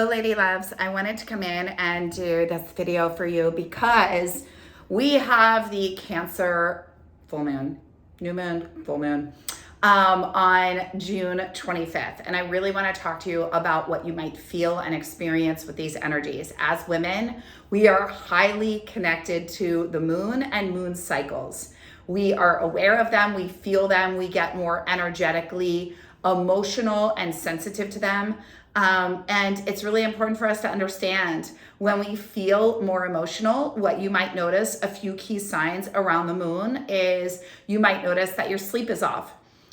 Lady loves, I wanted to come in and do this video for you because we have the Cancer full moon, new moon, full moon, on June 25th. And I really want to talk to you about what you might feel and experience with these energies. As women, we are highly connected to the moon and moon cycles. We are aware of them, we feel them, we get more energetically emotional and sensitive to them. And it's really important for us to understand when we feel more emotional. What you might notice, a few key signs around the moon, is you might notice that your sleep is off.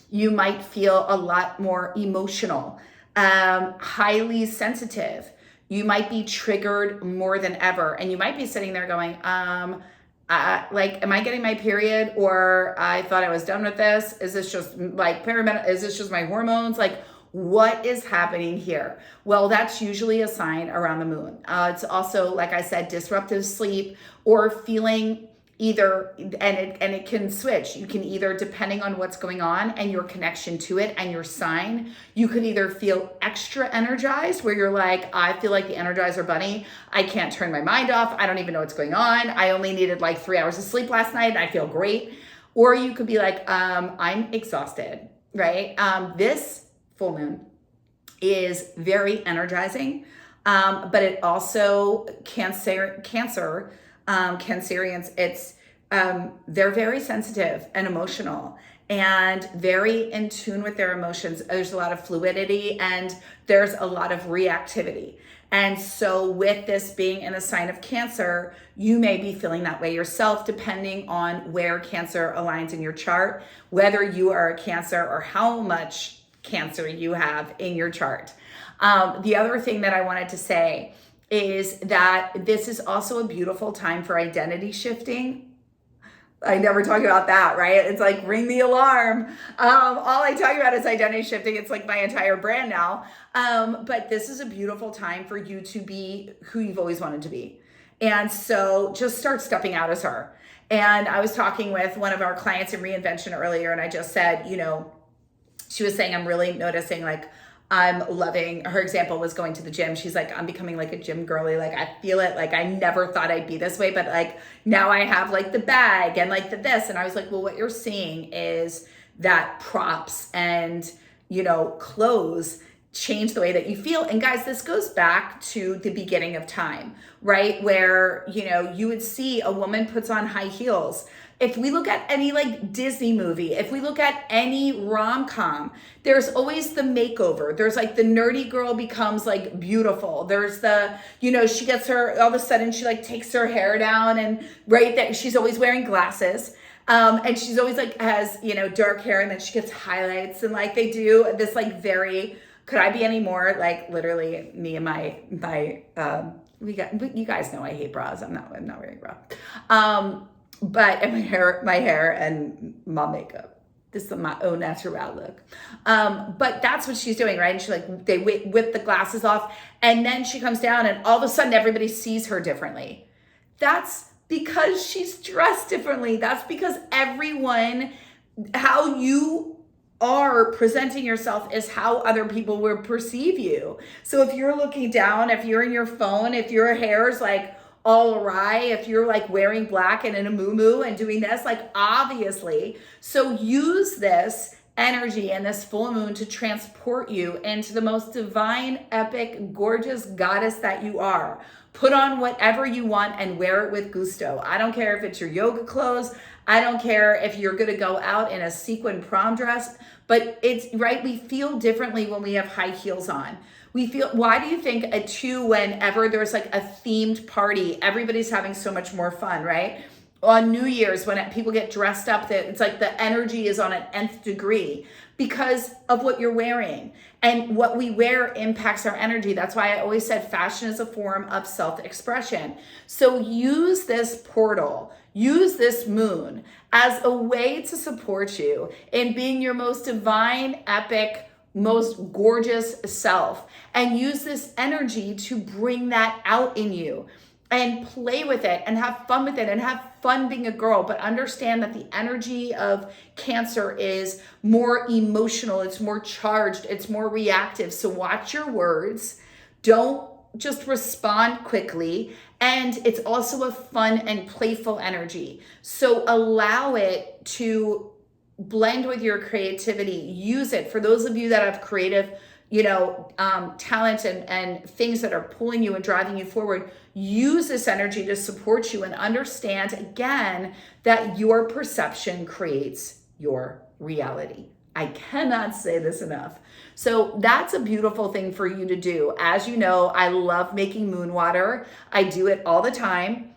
You might feel a lot more emotional, highly sensitive. You might be triggered more than ever. And you might be sitting there going, am I getting my period? Or I thought I was done with this. Is this just like perimenopause? Is this just my hormones? Like, what is happening here? Well, that's usually a sign around the moon. It's also, like I said, disruptive sleep or feeling either, and it can switch. You can either, depending on what's going on and your connection to it and your sign, you could either feel extra energized where you're like, I feel like the Energizer Bunny. I can't turn my mind off. I don't even know what's going on. I only needed like 3 hours of sleep last night and I feel great. Or you could be like, I'm exhausted, right? This full moon is very energizing, but it also Cancerians, they're very sensitive and emotional and very in tune with their emotions. There's a lot of fluidity and there's a lot of reactivity. And so with this being in a sign of Cancer, you may be feeling that way yourself, depending on where Cancer aligns in your chart, whether you are a Cancer or how much Cancer you have in your chart. The other thing that I wanted to say is that this is also a beautiful time for identity shifting. I never talk about that, right? It's like, ring the alarm. All I talk about is identity shifting. It's like my entire brand now. But this is a beautiful time for you to be who you've always wanted to be. And so just start stepping out as her. And I was talking with one of our clients in Reinvention earlier, and I just said, she was saying, I'm really noticing, like, I'm loving, her example was going to the gym. She's like, I'm becoming like a gym girly. Like, I feel it. Like, I never thought I'd be this way, but like, now I have like the bag and like the this. And I was like, well, what you're seeing is that props and, clothes change the way that you feel. And guys, this goes back to the beginning of time, right? Where, you would see a woman puts on high heels. If we look at any like Disney movie, if we look at any rom-com, there's always the makeover. There's like the nerdy girl becomes like beautiful. There's the, she gets her, all of a sudden she like takes her hair down and right that she's always wearing glasses. And she's always like has, dark hair, and then she gets highlights, and like they do this like very, could I be any more like literally me and my you guys know I hate bras. I'm not wearing a bra. But and my hair and my makeup. This is my own natural look. But that's what she's doing, right? And she they whip the glasses off, and then she comes down, and all of a sudden everybody sees her differently. That's because she's dressed differently. That's because how you are presenting yourself is how other people will perceive you. So if you're looking down, if you're in your phone, if your hair's like all awry, if you're like wearing black and in a muumuu and doing this, like obviously. So use this energy and this full moon to transport you into the most divine, epic, gorgeous goddess that you are. Put on whatever you want and wear it with gusto. I don't care if it's your yoga clothes. I don't care if you're going to go out in a sequin prom dress, but it's right. We feel differently when we have high heels on. Why do you think whenever there's like a themed party, everybody's having so much more fun, right? On New Year's, when people get dressed up, that it's like the energy is on an nth degree because of what you're wearing. And what we wear impacts our energy. That's why I always said fashion is a form of self-expression. So use this portal, use this moon as a way to support you in being your most divine, epic, most gorgeous self, and use this energy to bring that out in you and play with it and have fun with it and have fun being a girl. But understand that the energy of Cancer is more emotional, it's more charged, it's more reactive. So watch your words. Don't just respond quickly. And it's also a fun and playful energy. So allow it to blend with your creativity. Use it. For those of you that have creative, talent and things that are pulling you and driving you forward, use this energy to support you and understand again that your perception creates your reality. I cannot say this enough. So that's a beautiful thing for you to do. As you know, I love making moon water. I do it all the time.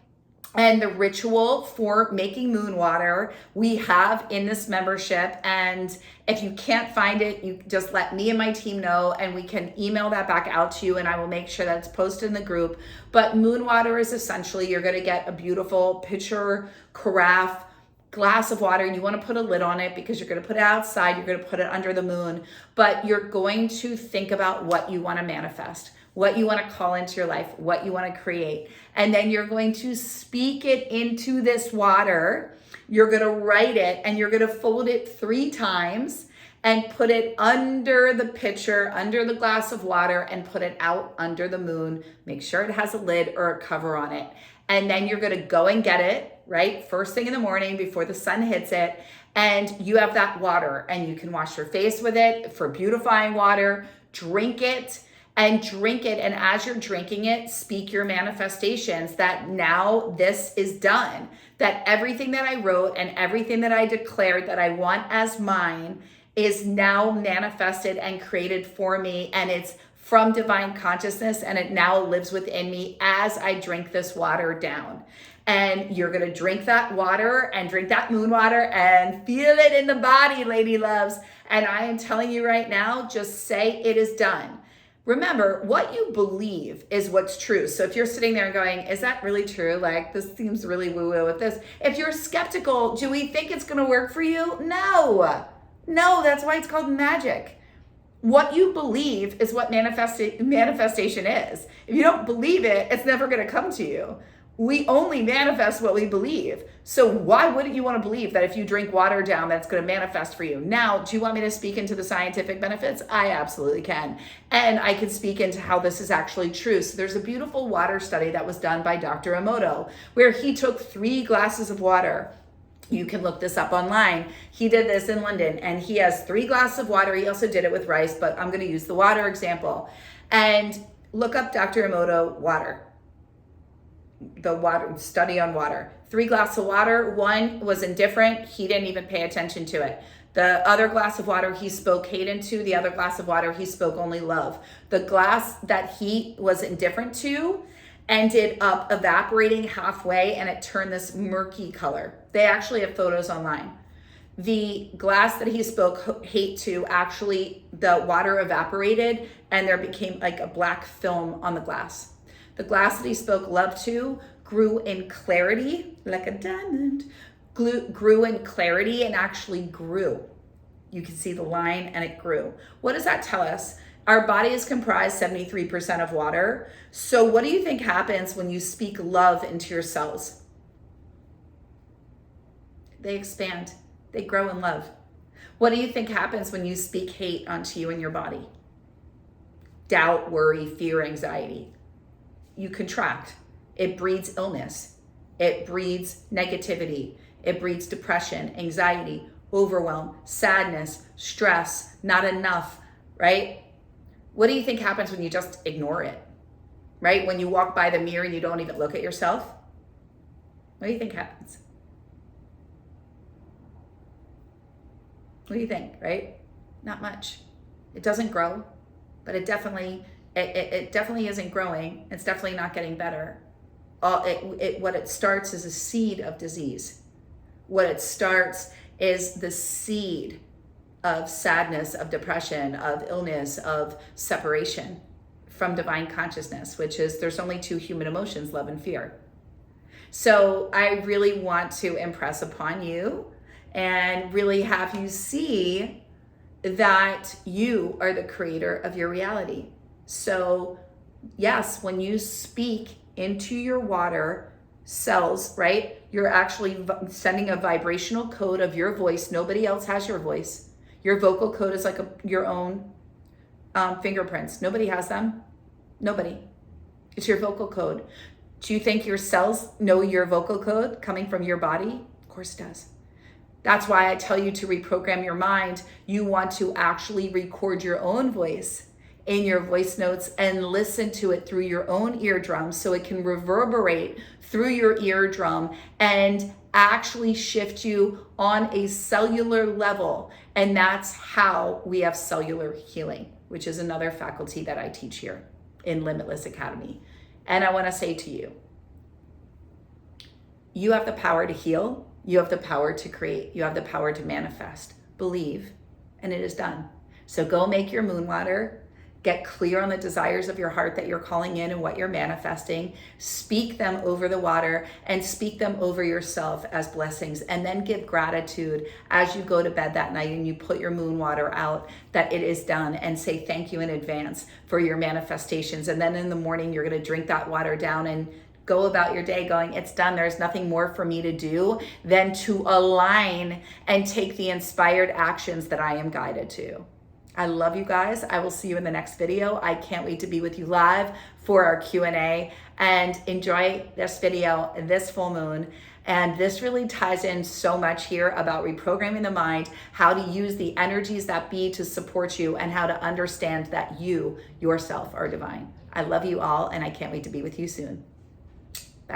And the ritual for making moon water we have in this membership. And if you can't find it, you just let me and my team know and we can email that back out to you, and I will make sure that it's posted in the group. But moon water is essentially, you're going to get a beautiful pitcher, carafe, glass of water. You want to put a lid on it because you're going to put it outside. You're going to put it under the moon, but you're going to think about what you want to manifest, what you want to call into your life, what you want to create. And then you're going to speak it into this water. You're going to write it and you're going to fold it 3 times and put it under the pitcher, under the glass of water, and put it out under the moon. Make sure it has a lid or a cover on it. And then you're going to go and get it, right? First thing in the morning before the sun hits it. And you have that water and you can wash your face with it for beautifying water, drink it. And as you're drinking it, speak your manifestations that now this is done, that everything that I wrote and everything that I declared that I want as mine is now manifested and created for me, and it's from divine consciousness, and it now lives within me as I drink this water down. And you're going to drink that water and drink that moon water and feel it in the body, lady loves. And I am telling you right now, just say it is done. Remember, what you believe is what's true. So if you're sitting there and going, is that really true? Like, this seems really woo-woo with this. If you're skeptical, do we think it's going to work for you? No, that's why it's called magic. What you believe is what manifestation is. If you don't believe it, it's never going to come to you. We only manifest what we believe. So why wouldn't you want to believe that if you drink water down, that's going to manifest for you? Now, do you want me to speak into the scientific benefits? I absolutely can. And I can speak into how this is actually true. So there's a beautiful water study that was done by Dr. Emoto, where he took 3 glasses of water. You can look this up online. He did this in London, and he has 3 glasses of water. He also did it with rice, but I'm going to use the water example. And look up Dr. Emoto water. The water study on water. 3 glasses of water. 1 was indifferent. He didn't even pay attention to it. The other glass of water he spoke hate into. The other glass of water he spoke only love. The glass that he was indifferent to ended up evaporating halfway, and it turned this murky color. They actually have photos online. The glass that he spoke hate to, actually the water evaporated and there became like a black film on the glass. The glass that he spoke love to grew in clarity, like a diamond, grew in clarity and actually grew. You can see the line and it grew. What does that tell us? Our body is comprised 73% of water. So what do you think happens when you speak love into your cells? They expand, they grow in love. What do you think happens when you speak hate onto you and your body? Doubt, worry, fear, anxiety. You contract. It breeds illness. It breeds negativity. It breeds depression, anxiety, overwhelm, sadness, stress, not enough, right? What do you think happens when you just ignore it, right? When you walk by the mirror and you don't even look at yourself? What do you think happens? What do you think, right? Not much. It doesn't grow, but it definitely isn't growing. It's definitely not getting better. What it starts is a seed of disease. What it starts is the seed of sadness, of depression, of illness, of separation from divine consciousness, which is there's only 2 human emotions, love and fear. So I really want to impress upon you and really have you see that you are the creator of your reality. So yes, when you speak into your water cells, right, you're actually sending a vibrational code of your voice. Nobody else has your voice. Your vocal code is like your own fingerprints. Nobody has them. Nobody. It's your vocal code. Do you think your cells know your vocal code coming from your body? Of course it does. That's why I tell you to reprogram your mind. You want to actually record your own voice in your voice notes and listen to it through your own eardrum so it can reverberate through your eardrum and actually shift you on a cellular level. And that's how we have cellular healing, which is another faculty that I teach here in Limitless Academy. And I want to say to you, you have the power to heal. You have the power to create. You have the power to manifest. Believe, and it is done. So go make your moon water. Get clear on the desires of your heart that you're calling in and what you're manifesting. Speak them over the water and speak them over yourself as blessings. And then give gratitude as you go to bed that night and you put your moon water out that it is done, and say thank you in advance for your manifestations. And then in the morning, you're going to drink that water down and go about your day going, it's done. There's nothing more for me to do than to align and take the inspired actions that I am guided to. I love you guys. I will see you in the next video. I can't wait to be with you live for our Q&A, and enjoy this video, this full moon. And this really ties in so much here about reprogramming the mind, how to use the energies that be to support you, and how to understand that you yourself are divine. I love you all, and I can't wait to be with you soon.